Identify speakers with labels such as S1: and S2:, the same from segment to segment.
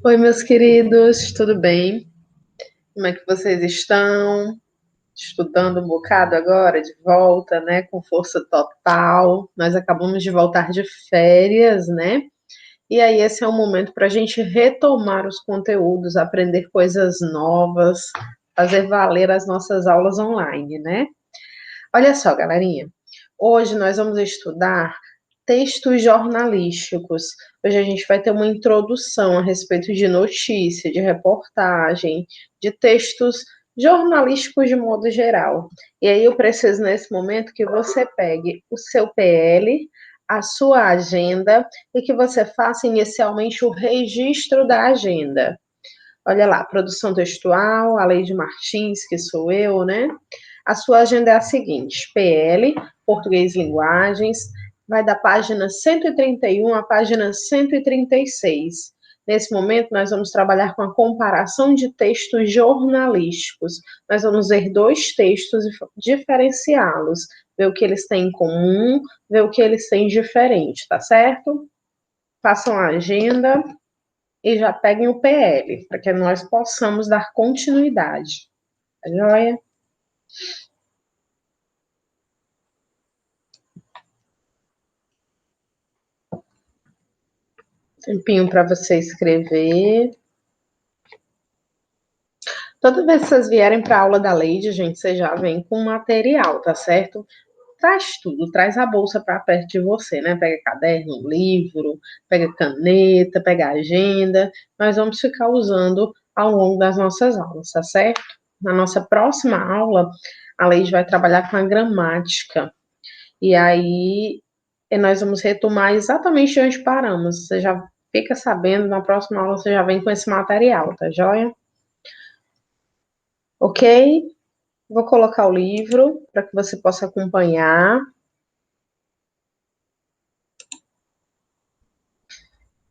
S1: Oi, meus queridos, tudo bem? Como é que vocês estão? Estudando um bocado agora, de volta, né? Com força total. Nós acabamos de voltar de férias, né? E aí, esse é o momento para a gente retomar os conteúdos, aprender coisas novas, fazer valer as nossas aulas online, né? Olha só, galerinha. Hoje nós vamos estudar textos jornalísticos. Hoje a gente vai ter uma introdução a respeito de notícia, de reportagem, de textos jornalísticos de modo geral. E aí eu preciso, nesse momento, que você pegue o seu PL, a sua agenda e que você faça inicialmente o registro da agenda. Olha lá, produção textual, a Leide Martins, que sou eu, né? A sua agenda é a seguinte: PL, Português e Linguagens, vai da página 131 à página 136. Nesse momento, nós vamos trabalhar com a comparação de textos jornalísticos. Nós vamos ver dois textos e diferenciá-los, ver o que eles têm em comum, ver o que eles têm diferente, tá certo? Façam a agenda e já peguem o PL, para que nós possamos dar continuidade. Tá joia? Tempinho para você escrever. Toda vez que vocês vierem para a aula da Leide, gente, você já vem com material, tá certo? Traz tudo, traz a bolsa para perto de você, né? Pega caderno, livro, pega caneta, pega agenda. Nós vamos ficar usando ao longo das nossas aulas, tá certo? Na nossa próxima aula, a Leide vai trabalhar com a gramática. E aí nós vamos retomar exatamente onde paramos. Você já fica sabendo, na próxima aula você já vem com esse material, tá joia? Ok? Vou colocar o livro para que você possa acompanhar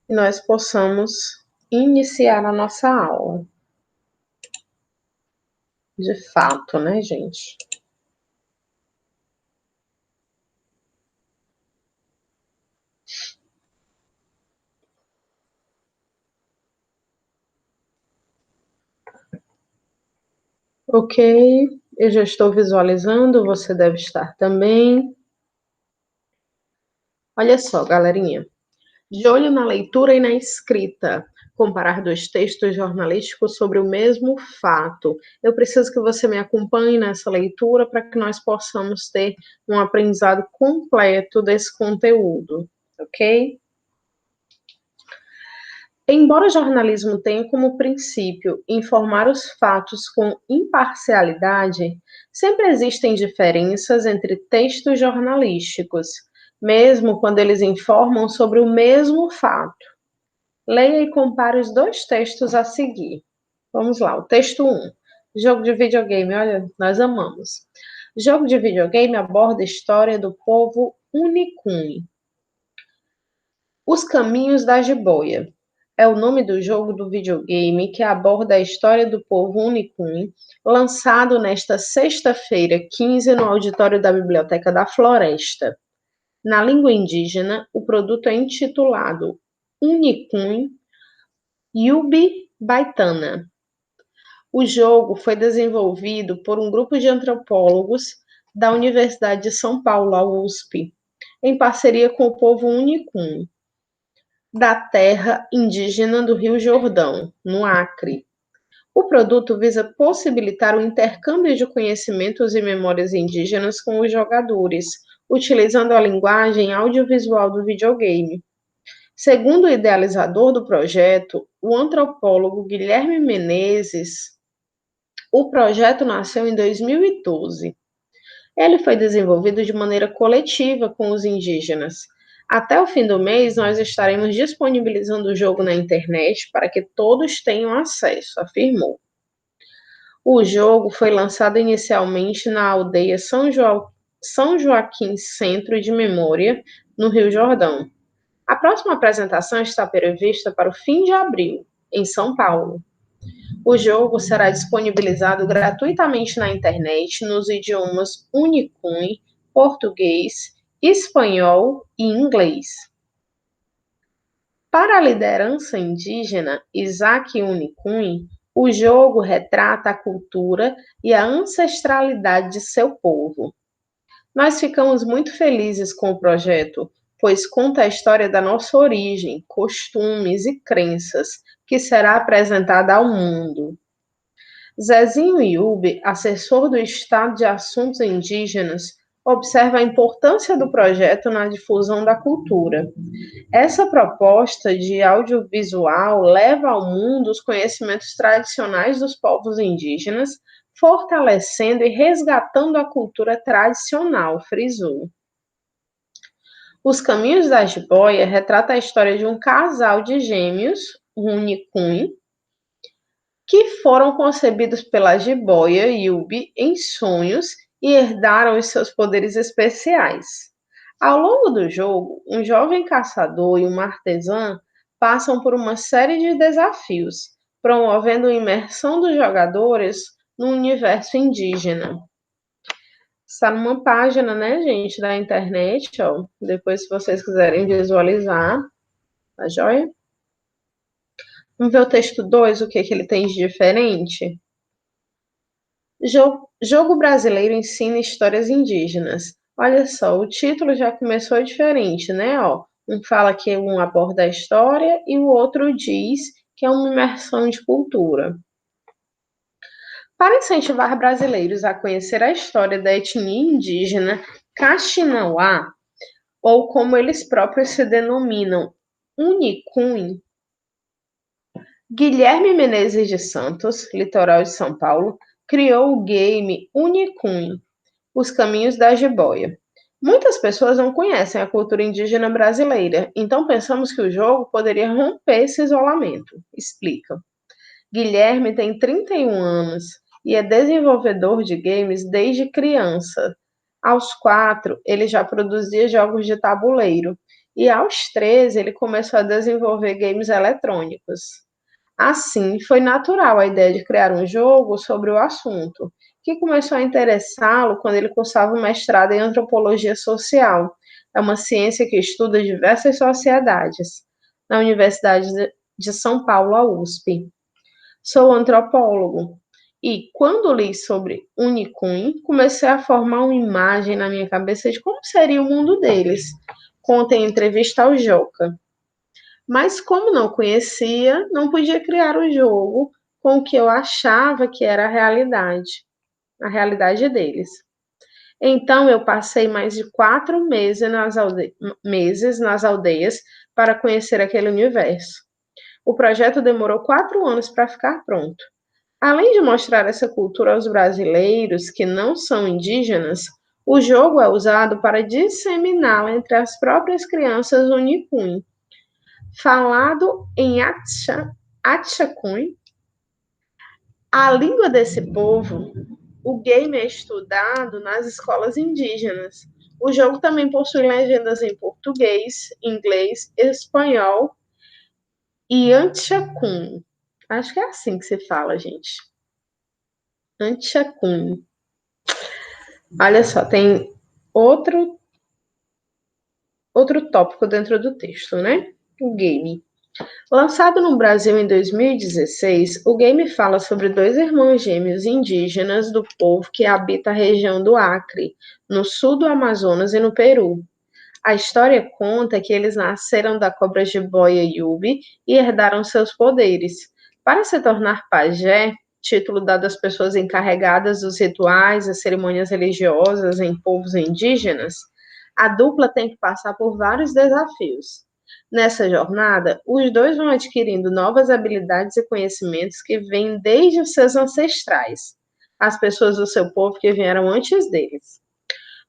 S1: e nós possamos iniciar a nossa aula. De fato, né, gente? Ok, eu já estou visualizando, você deve estar também. Olha só, galerinha. De olho na leitura e na escrita, comparar dois textos jornalísticos sobre o mesmo fato. Eu preciso que você me acompanhe nessa leitura para que nós possamos ter um aprendizado completo desse conteúdo, ok? Embora o jornalismo tenha como princípio informar os fatos com imparcialidade, sempre existem diferenças entre textos jornalísticos, mesmo quando eles informam sobre o mesmo fato. Leia e compare os dois textos a seguir. Vamos lá, o texto 1. Jogo de videogame, olha, nós amamos. Jogo de videogame aborda a história do povo Unicum. Os Caminhos da Jiboia é o nome do jogo do videogame que aborda a história do povo Unicum, lançado nesta sexta-feira, 15, no auditório da Biblioteca da Floresta. Na língua indígena, o produto é intitulado Unicum Yubi Baitana. O jogo foi desenvolvido por um grupo de antropólogos da Universidade de São Paulo, a USP, em parceria com o povo Unicum, da terra indígena do Rio Jordão, no Acre. O produto visa possibilitar o intercâmbio de conhecimentos e memórias indígenas com os jogadores, utilizando a linguagem audiovisual do videogame. Segundo o idealizador do projeto, o antropólogo Guilherme Menezes, o projeto nasceu em 2012. Ele foi desenvolvido de maneira coletiva com os indígenas. Até o fim do mês, nós estaremos disponibilizando o jogo na internet para que todos tenham acesso, afirmou. O jogo foi lançado inicialmente na aldeia São Joaquim Centro de Memória, no Rio Jordão. A próxima apresentação está prevista para o fim de abril, em São Paulo. O jogo será disponibilizado gratuitamente na internet nos idiomas Unicum, português, espanhol e inglês. Para a liderança indígena Isaac Unicum, o jogo retrata a cultura e a ancestralidade de seu povo. Nós ficamos muito felizes com o projeto, pois conta a história da nossa origem, costumes e crenças, que será apresentada ao mundo. Zezinho Yubi, assessor do Estado de Assuntos Indígenas, observa a importância do projeto na difusão da cultura. Essa proposta de audiovisual leva ao mundo os conhecimentos tradicionais dos povos indígenas, fortalecendo e resgatando a cultura tradicional, frisou. Os Caminhos da Jiboia retrata a história de um casal de gêmeos, Unicum, que foram concebidos pela jiboia Yubi em sonhos e herdaram os seus poderes especiais. Ao longo do jogo, um jovem caçador e uma artesã passam por uma série de desafios, promovendo a imersão dos jogadores no universo indígena. Está numa página, né, gente, da internet, ó. Depois, se vocês quiserem visualizar, tá joia? Vamos ver o texto 2, o que ele tem de diferente? Jogo brasileiro ensina histórias indígenas. Olha só, o título já começou diferente, né? Ó, um fala que um aborda a história e o outro diz que é uma imersão de cultura. Para incentivar brasileiros a conhecer a história da etnia indígena Kaxinawá, ou como eles próprios se denominam, Unicum, Guilherme Menezes de Santos, litoral de São Paulo, criou o game Unicum, Os Caminhos da Jiboia. Muitas pessoas não conhecem a cultura indígena brasileira, então pensamos que o jogo poderia romper esse isolamento, explica. Guilherme tem 31 anos e é desenvolvedor de games desde criança. Aos 4, ele já produzia jogos de tabuleiro e aos 13 ele começou a desenvolver games eletrônicos. Assim, foi natural a ideia de criar um jogo sobre o assunto, que começou a interessá-lo quando ele cursava o mestrado em antropologia social. É uma ciência que estuda diversas sociedades, na Universidade de São Paulo, a USP. Sou antropólogo e, quando li sobre Unicum, comecei a formar uma imagem na minha cabeça de como seria o mundo deles. Conta em entrevista ao Joca. Mas como não conhecia, não podia criar o jogo com o que eu achava que era a realidade deles. Então eu passei mais de 4 meses nas aldeias para conhecer aquele universo. O projeto demorou 4 anos para ficar pronto. Além de mostrar essa cultura aos brasileiros que não são indígenas, o jogo é usado para disseminá-la entre as próprias crianças Unicum. Falado em Atchakun, a língua desse povo, o game é estudado nas escolas indígenas. O jogo também possui legendas em português, inglês, espanhol e Antchakun. Acho que é assim que se fala, gente. Antchakun. Olha só, tem outro tópico dentro do texto, né? O game. Lançado no Brasil em 2016, o game fala sobre dois irmãos gêmeos indígenas do povo que habita a região do Acre, no sul do Amazonas e no Peru. A história conta que eles nasceram da cobra jiboia Yubi e herdaram seus poderes. Para se tornar pajé, título dado às pessoas encarregadas dos rituais e cerimônias religiosas em povos indígenas, a dupla tem que passar por vários desafios. Nessa jornada, os dois vão adquirindo novas habilidades e conhecimentos que vêm desde os seus ancestrais, as pessoas do seu povo que vieram antes deles,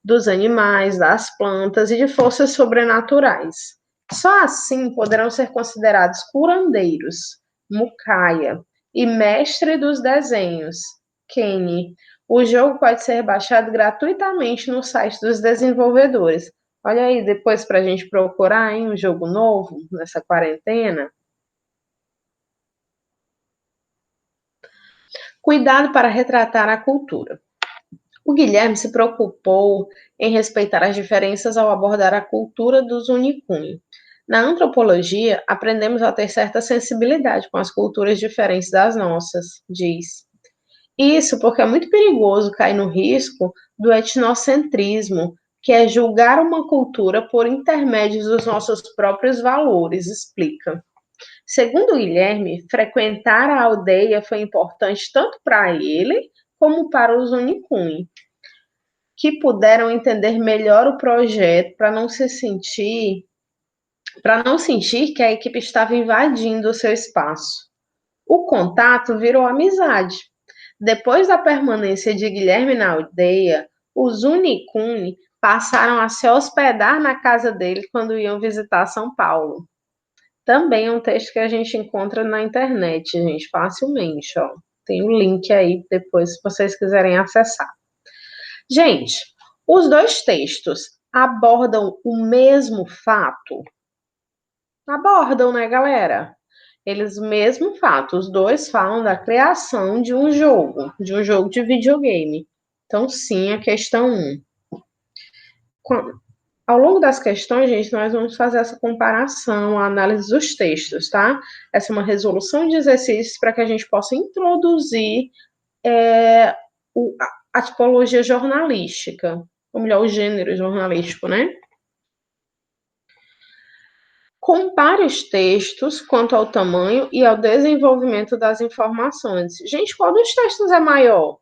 S1: dos animais, das plantas e de forças sobrenaturais. Só assim poderão ser considerados curandeiros, mucaia, e mestre dos desenhos, Kenny. O jogo pode ser baixado gratuitamente no site dos desenvolvedores. Olha aí, depois para a gente procurar um jogo novo nessa quarentena. Cuidado para retratar a cultura. O Guilherme se preocupou em respeitar as diferenças ao abordar a cultura dos Unicum. Na antropologia, aprendemos a ter certa sensibilidade com as culturas diferentes das nossas, diz. Isso porque é muito perigoso cair no risco do etnocentrismo, que é julgar uma cultura por intermédio dos nossos próprios valores, explica. Segundo Guilherme, frequentar a aldeia foi importante tanto para ele como para os Unicune, que puderam entender melhor o projeto para não sentir que a equipe estava invadindo o seu espaço. O contato virou amizade. Depois da permanência de Guilherme na aldeia, os Unicune passaram a se hospedar na casa dele quando iam visitar São Paulo. Também é um texto que a gente encontra na internet, gente, facilmente, ó. Tem um link aí depois, se vocês quiserem acessar. Gente, os dois textos abordam o mesmo fato? Abordam, né, galera? Eles, mesmo fato, os dois falam da criação de um jogo de videogame. Então, sim, a questão 1. Ao longo das questões, gente, nós vamos fazer essa comparação, a análise dos textos, tá? Essa é uma resolução de exercícios para que a gente possa introduzir a tipologia jornalística, ou melhor, o gênero jornalístico, né? Compare os textos quanto ao tamanho e ao desenvolvimento das informações. Gente, qual dos textos é maior?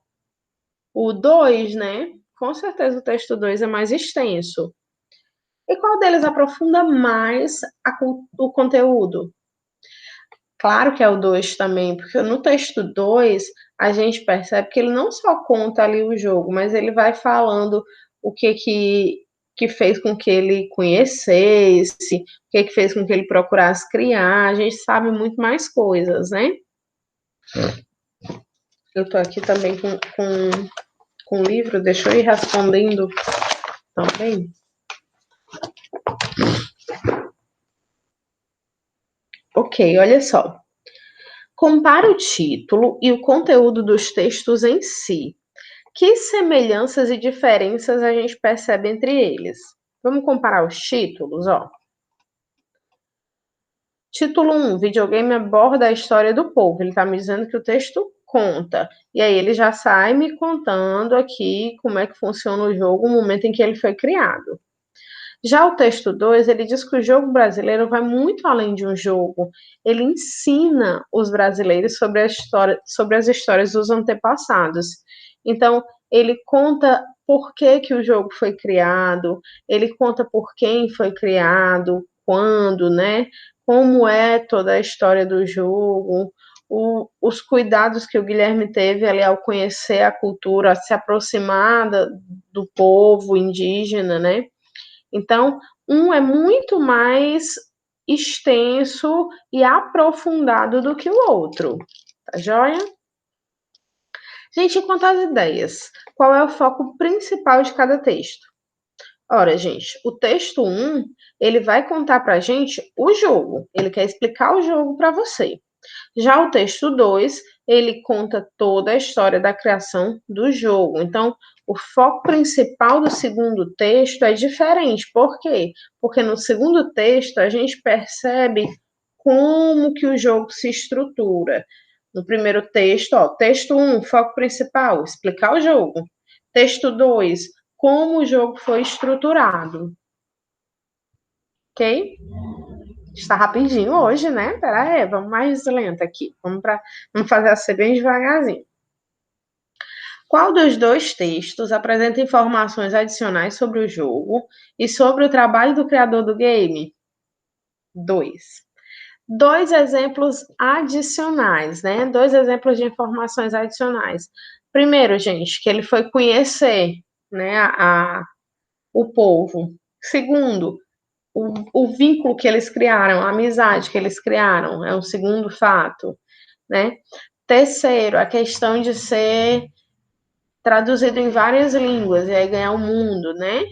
S1: O 2, né? Com certeza o texto 2 é mais extenso. E qual deles aprofunda mais o conteúdo? Claro que é o 2 também, porque no texto 2 a gente percebe que ele não só conta ali o jogo, mas ele vai falando o que fez com que ele conhecesse, o que fez com que ele procurasse criar. A gente sabe muito mais coisas, né? Eu estou aqui também com o livro, deixa eu ir respondendo também. Ok, olha só. Compara o título e o conteúdo dos textos em si. Que semelhanças e diferenças a gente percebe entre eles? Vamos comparar os títulos, ó. Título 1, videogame aborda a história do povo. Ele está me dizendo que o texto conta. E aí ele já sai me contando aqui como é que funciona o jogo, o momento em que ele foi criado. Já o texto 2, ele diz que o jogo brasileiro vai muito além de um jogo. Ele ensina os brasileiros sobre as histórias dos antepassados. Então, ele conta por que o jogo foi criado, ele conta por quem foi criado, quando, né? Como é toda a história do jogo, os cuidados que o Guilherme teve ali ao conhecer a cultura, se aproximar do povo indígena, né? Então, um é muito mais extenso e aprofundado do que o outro, tá joia? Gente, quanto às ideias, qual é o foco principal de cada texto? Ora, gente, o texto 1, ele vai contar pra gente o jogo, ele quer explicar o jogo para você. Já o texto 2, ele conta toda a história da criação do jogo. Então, o foco principal do segundo texto é diferente. Por quê? Porque no segundo texto a gente percebe como que o jogo se estrutura. No primeiro texto, ó, texto 1, foco principal, explicar o jogo. Texto 2, como o jogo foi estruturado. Ok? Está rapidinho hoje, né? Pera aí, vamos mais lento aqui. Vamos fazer assim bem devagarzinho. Qual dos dois textos apresenta informações adicionais sobre o jogo e sobre o trabalho do criador do game? 2. Dois exemplos adicionais, né? Dois exemplos de informações adicionais. Primeiro, gente, que ele foi conhecer, né, o povo. Segundo, o vínculo que eles criaram, a amizade que eles criaram, é um segundo fato, né? Terceiro, a questão de ser traduzido em várias línguas e aí ganhar o mundo, né?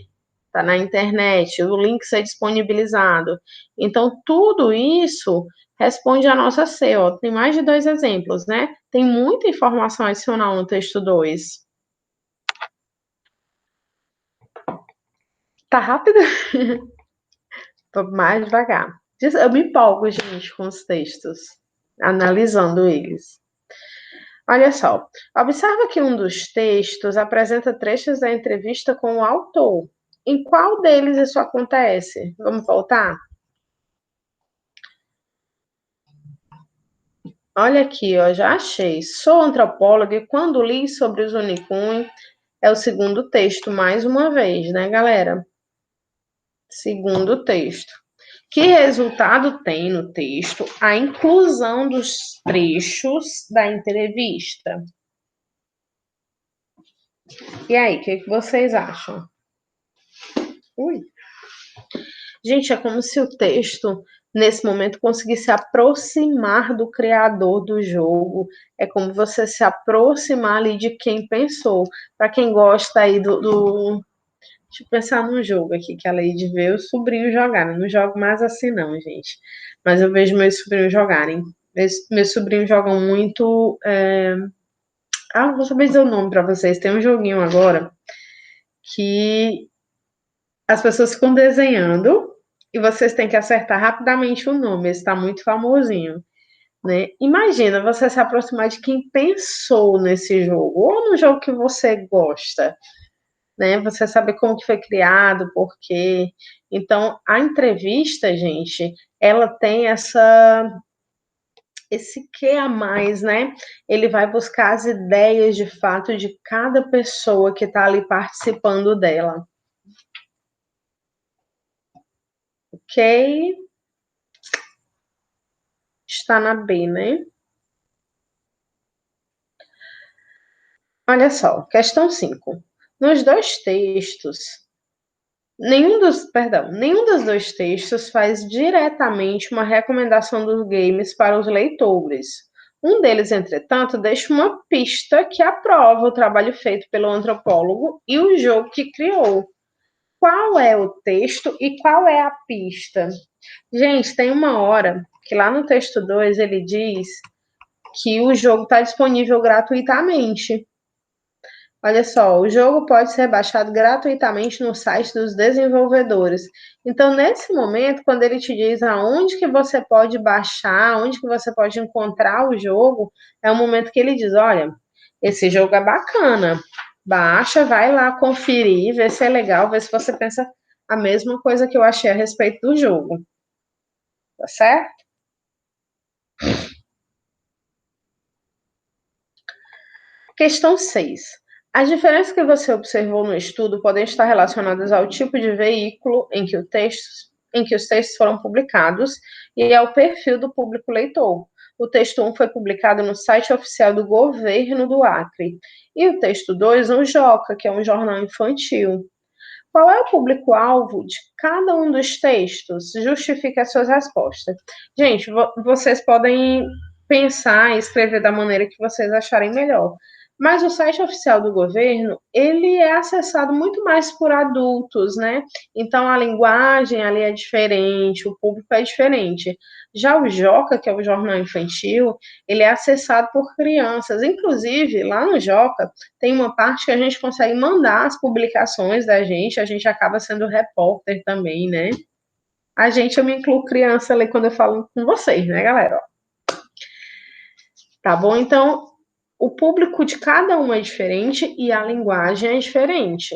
S1: Tá na internet, o link ser disponibilizado. Então, tudo isso responde à nossa SEO. Tem mais de 2 exemplos, né? Tem muita informação adicional no texto 2. Tá rápido? Tô mais devagar. Eu me empolgo, gente, com os textos, analisando eles. Olha só, observa que um dos textos apresenta trechos da entrevista com o autor. Em qual deles isso acontece? Vamos voltar? Olha aqui, ó, já achei. Sou antropóloga e quando li sobre os unicum, é o segundo texto, mais uma vez, né, galera? Segundo texto. Que resultado tem no texto a inclusão dos trechos da entrevista? E aí, o que vocês acham? Ui. Gente, é como se o texto, nesse momento, conseguisse aproximar do criador do jogo. É como você se aproximar ali de quem pensou. Para quem gosta aí do. Deixa eu pensar num jogo aqui que a Lady vê os sobrinhos jogarem. Não jogo mais assim, não, gente. Mas eu vejo meus sobrinhos jogarem. Meus sobrinhos jogam muito. Ah, vou saber dizer o nome para vocês. Tem um joguinho agora que as pessoas ficam desenhando e vocês têm que acertar rapidamente o nome. Esse está muito famosinho, né? Imagina você se aproximar de quem pensou nesse jogo ou no jogo que você gosta, né? Você saber como que foi criado, por quê. Então, a entrevista, gente, ela tem esse quê a mais, né? Ele vai buscar as ideias de fato de cada pessoa que está ali participando dela. Ok? Está na B, né? Olha só, questão 5. Nos dois textos, nenhum dos dois textos faz diretamente uma recomendação dos games para os leitores. Um deles, entretanto, deixa uma pista que aprova o trabalho feito pelo antropólogo e o jogo que criou. Qual é o texto e qual é a pista? Gente, tem uma hora que lá no texto 2 ele diz que o jogo está disponível gratuitamente. Olha só, o jogo pode ser baixado gratuitamente no site dos desenvolvedores. Então, nesse momento, quando ele te diz aonde que você pode baixar, onde que você pode encontrar o jogo, é o momento que ele diz, olha, esse jogo é bacana. Baixa, vai lá conferir, ver se é legal, ver se você pensa a mesma coisa que eu achei a respeito do jogo. Tá certo? Questão 6. As diferenças que você observou no estudo podem estar relacionadas ao tipo de veículo em que os textos foram publicados e ao perfil do público leitor. O texto 1 foi publicado no site oficial do governo do Acre e o texto 2 no Joca, que é um jornal infantil. Qual é o público-alvo de cada um dos textos? Justifique as suas respostas. Gente, vocês podem pensar e escrever da maneira que vocês acharem melhor. Mas o site oficial do governo, ele é acessado muito mais por adultos, né? Então a linguagem ali é diferente, o público é diferente. Já o Joca, que é o jornal infantil, ele é acessado por crianças. Inclusive, lá no Joca, tem uma parte que a gente consegue mandar as publicações da gente, a gente acaba sendo repórter também, né? A gente, eu me incluo criança ali quando eu falo com vocês, né, galera? Tá bom? Então, o público de cada um é diferente e a linguagem é diferente.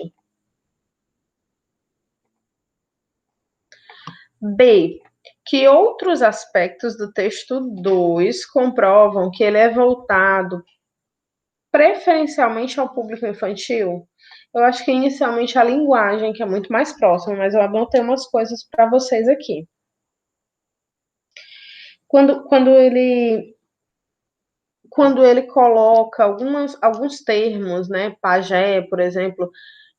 S1: B. Que outros aspectos do texto 2 comprovam que ele é voltado preferencialmente ao público infantil? Eu acho que inicialmente a linguagem, que é muito mais próxima, mas eu anotei umas coisas para vocês aqui. Quando ele coloca alguns termos, né, pajé, por exemplo,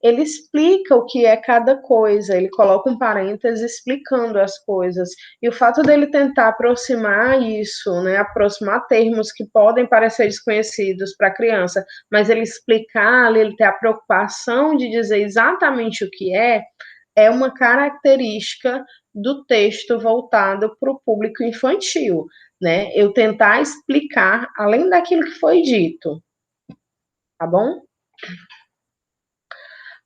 S1: ele explica o que é cada coisa, ele coloca um parêntese explicando as coisas. E o fato dele tentar aproximar isso, né, aproximar termos que podem parecer desconhecidos para a criança, mas ele explicar, ele ter a preocupação de dizer exatamente o que é uma característica do texto voltado para o público infantil, né? Eu tentar explicar além daquilo que foi dito, tá bom?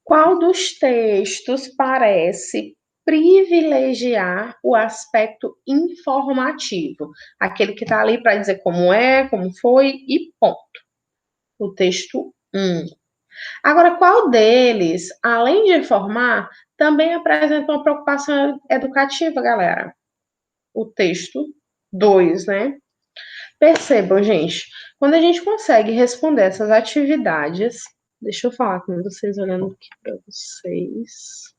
S1: Qual dos textos parece privilegiar o aspecto informativo, aquele que está ali para dizer como é, como foi e ponto. O texto 1. Agora, qual deles, além de informar, também apresenta uma preocupação educativa, galera? O texto 2, né? Percebam, gente, quando a gente consegue responder essas atividades, deixa eu falar com vocês, olhando aqui para vocês.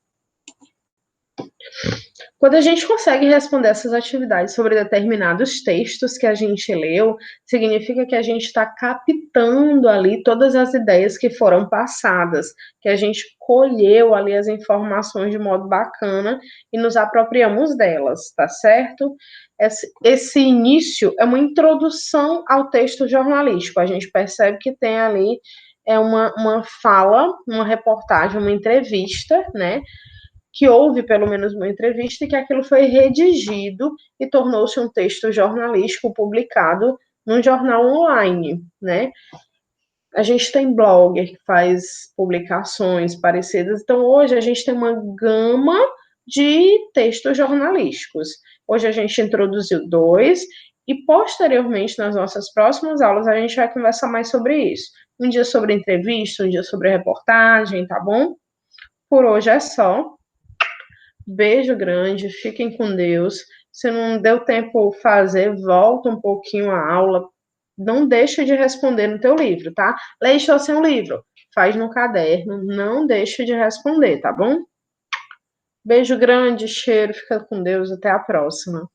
S1: Quando a gente consegue responder essas atividades sobre determinados textos que a gente leu, significa que a gente está captando ali todas as ideias que foram passadas, que a gente colheu ali as informações de modo bacana e nos apropriamos delas, tá certo? Esse início é uma introdução ao texto jornalístico. A gente percebe que tem ali uma fala, uma reportagem, uma entrevista, né? Que houve pelo menos uma entrevista e que aquilo foi redigido e tornou-se um texto jornalístico publicado num jornal online, né? A gente tem blogger que faz publicações parecidas, então hoje a gente tem uma gama de textos jornalísticos. Hoje a gente introduziu 2 e posteriormente nas nossas próximas aulas a gente vai conversar mais sobre isso. Um dia sobre entrevista, um dia sobre reportagem, tá bom? Por hoje é só. Beijo grande, fiquem com Deus. Se não deu tempo fazer, volta um pouquinho a aula. Não deixa de responder no teu livro, tá? Leia o seu livro, faz no caderno, não deixa de responder, tá bom? Beijo grande, cheiro, fica com Deus, até a próxima.